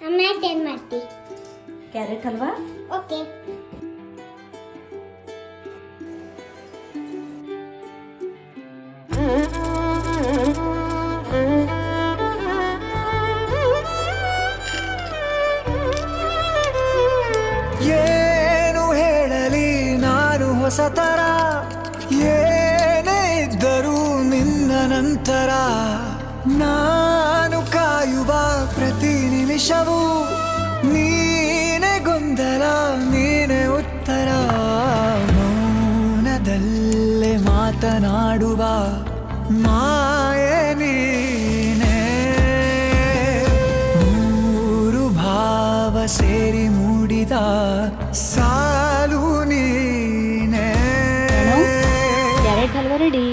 ಅಮ್ಮ ಏನು ಮಾಡ್ತಿ? ಕ್ಯಾರೆಟ್ ಹಲ್ವಾ. ಓಕೆ. ಏನು ಹೇಳಲಿ ನಾನು ಹೊಸತರ, ಏನೇ ಇದ್ದರೂ ನಿನ್ನ ನಂತರ ನಾನು ಕಾಯುವ ಪ್ರತಿ ನಿಮಿಷವೂ ನೀನೆ ಗೊಂದಲ, ನೀನೆ ಉತ್ತರ. ಮೌನದಲ್ಲೇ ಮಾತನಾಡುವ ಮಾಯೆ ನೀನೆ, ಮೂರು ಭಾವ ಸೇರಿ ಮೂಡಿದ ಸಾಲು ನೀನೆ. Carrot halwa ready.